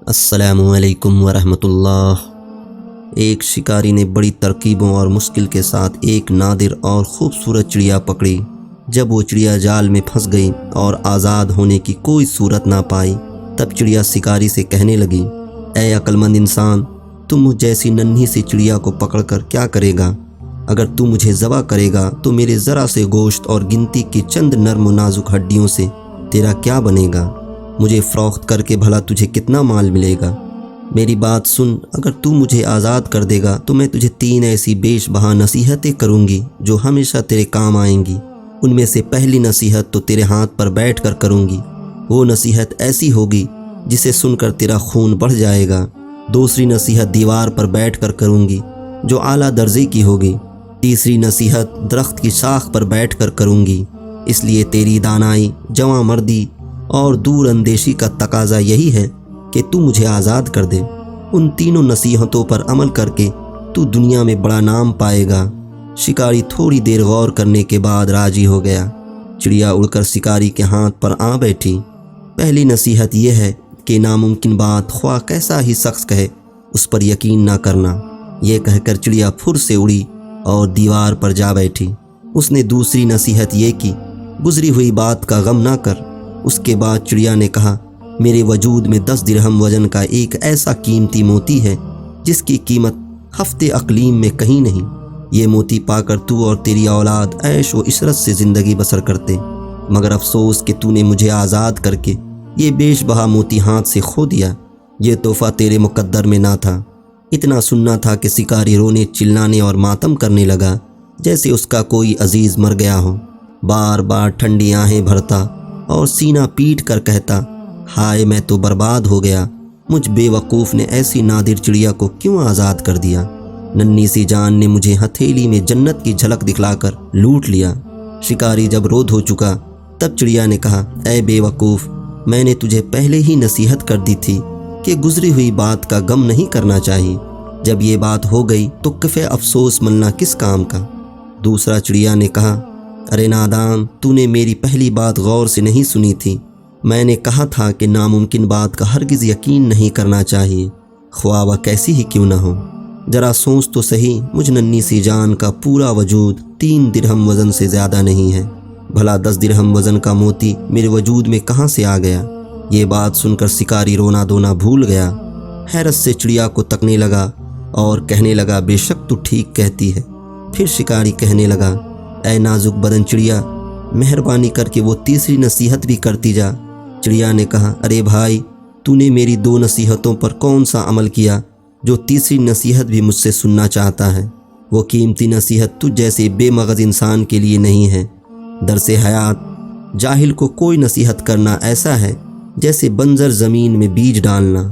السلام علیکم ورحمۃ اللہ۔ ایک شکاری نے بڑی ترکیبوں اور مشکل کے ساتھ ایک نادر اور خوبصورت چڑیا پکڑی۔ جب وہ چڑیا جال میں پھنس گئی اور آزاد ہونے کی کوئی صورت نہ پائی، تب چڑیا شکاری سے کہنے لگی، اے عقل مند انسان، تم مجھ جیسی ننھی سی چڑیا کو پکڑ کر کیا کرے گا؟ اگر تو مجھے ذبح کرے گا تو میرے ذرا سے گوشت اور گنتی کی چند نرم و نازک ہڈیوں سے تیرا کیا بنے گا؟ مجھے فروخت کر کے بھلا تجھے کتنا مال ملے گا؟ میری بات سن، اگر تو مجھے آزاد کر دے گا تو میں تجھے 3 ایسی بیش بہا نصیحتیں کروں گی جو ہمیشہ تیرے کام آئیں گی۔ ان میں سے پہلی نصیحت تو تیرے ہاتھ پر بیٹھ کر کروں گی۔ وہ نصیحت ایسی ہوگی جسے سن کر تیرا خون بڑھ جائے گا۔ دوسری نصیحت دیوار پر بیٹھ کر کروں گی جو اعلیٰ درجے کی ہوگی۔ تیسری نصیحت درخت کی شاخ پر بیٹھ کر کروں گی۔ اس لیے تیری دانائی، جواں مردی اور دور اندیشی کا تقاضا یہی ہے کہ تو مجھے آزاد کر دے۔ ان تینوں نصیحتوں پر عمل کر کے تو دنیا میں بڑا نام پائے گا۔ شکاری تھوڑی دیر غور کرنے کے بعد راضی ہو گیا۔ چڑیا اڑ کر شکاری کے ہاتھ پر آ بیٹھی۔ پہلی نصیحت یہ ہے کہ ناممکن بات خواہ کیسا ہی شخص کہے اس پر یقین نہ کرنا۔ یہ کہہ کر چڑیا پھر سے اڑی اور دیوار پر جا بیٹھی۔ اس نے دوسری نصیحت یہ کی، گزری ہوئی بات کا غم نہ کر۔ اس کے بعد چڑیا نے کہا، میرے وجود میں 10 درہم وزن کا ایک ایسا قیمتی موتی ہے جس کی قیمت ہفتے اقلیم میں کہیں نہیں۔ یہ موتی پا کر تو اور تیری اولاد عیش و عشرت سے زندگی بسر کرتے، مگر افسوس کہ تو نے مجھے آزاد کر کے یہ بیش بہا موتی ہاتھ سے کھو دیا۔ یہ تحفہ تیرے مقدر میں نہ تھا۔ اتنا سننا تھا کہ شکاری رونے چلانے اور ماتم کرنے لگا جیسے اس کا کوئی عزیز مر گیا ہو۔ بار بار ٹھنڈی آہیں بھرتا اور سینہ پیٹ کر کہتا، ہائے میں تو برباد ہو گیا، مجھ بے وقوف نے ایسی نادر چڑیا کو کیوں آزاد کر دیا؟ ننھی سی جان نے مجھے ہتھیلی میں جنت کی جھلک دکھلا کر لوٹ لیا۔ شکاری جب رود ہو چکا تب چڑیا نے کہا، اے بے وقوف، میں نے تجھے پہلے ہی نصیحت کر دی تھی کہ گزری ہوئی بات کا غم نہیں کرنا چاہیے۔ جب یہ بات ہو گئی تو کفے افسوس ملنا کس کام کا؟ دوسرا چڑیا نے کہا، ارے نادان، تو نے میری پہلی بات غور سے نہیں سنی تھی۔ میں نے کہا تھا کہ ناممکن بات کا ہرگز یقین نہیں کرنا چاہیے، خواہ وہ کیسی ہی کیوں نہ ہو۔ ذرا سوچ تو صحیح، مجھ ننھی سی جان کا پورا وجود 3 درہم وزن سے زیادہ نہیں ہے، بھلا 10 درہم وزن کا موتی میرے وجود میں کہاں سے آ گیا؟ یہ بات سن کر شکاری رونا دھونا بھول گیا، حیرت سے چڑیا کو تکنے لگا اور کہنے لگا، بے شک تو ٹھیک کہتی ہے۔ پھر شکاری کہنے لگا، اے نازک بدن چڑیا، مہربانی کر کے وہ تیسری نصیحت بھی کرتی جا۔ چڑیا نے کہا، ارے بھائی، تو نے میری 2 نصیحتوں پر کون سا عمل کیا جو تیسری نصیحت بھی مجھ سے سننا چاہتا ہے؟ وہ قیمتی نصیحت تجھ جیسے بے مغز انسان کے لیے نہیں ہے۔ درس حیات، جاہل کو کوئی نصیحت کرنا ایسا ہے جیسے بنجر زمین میں بیج ڈالنا۔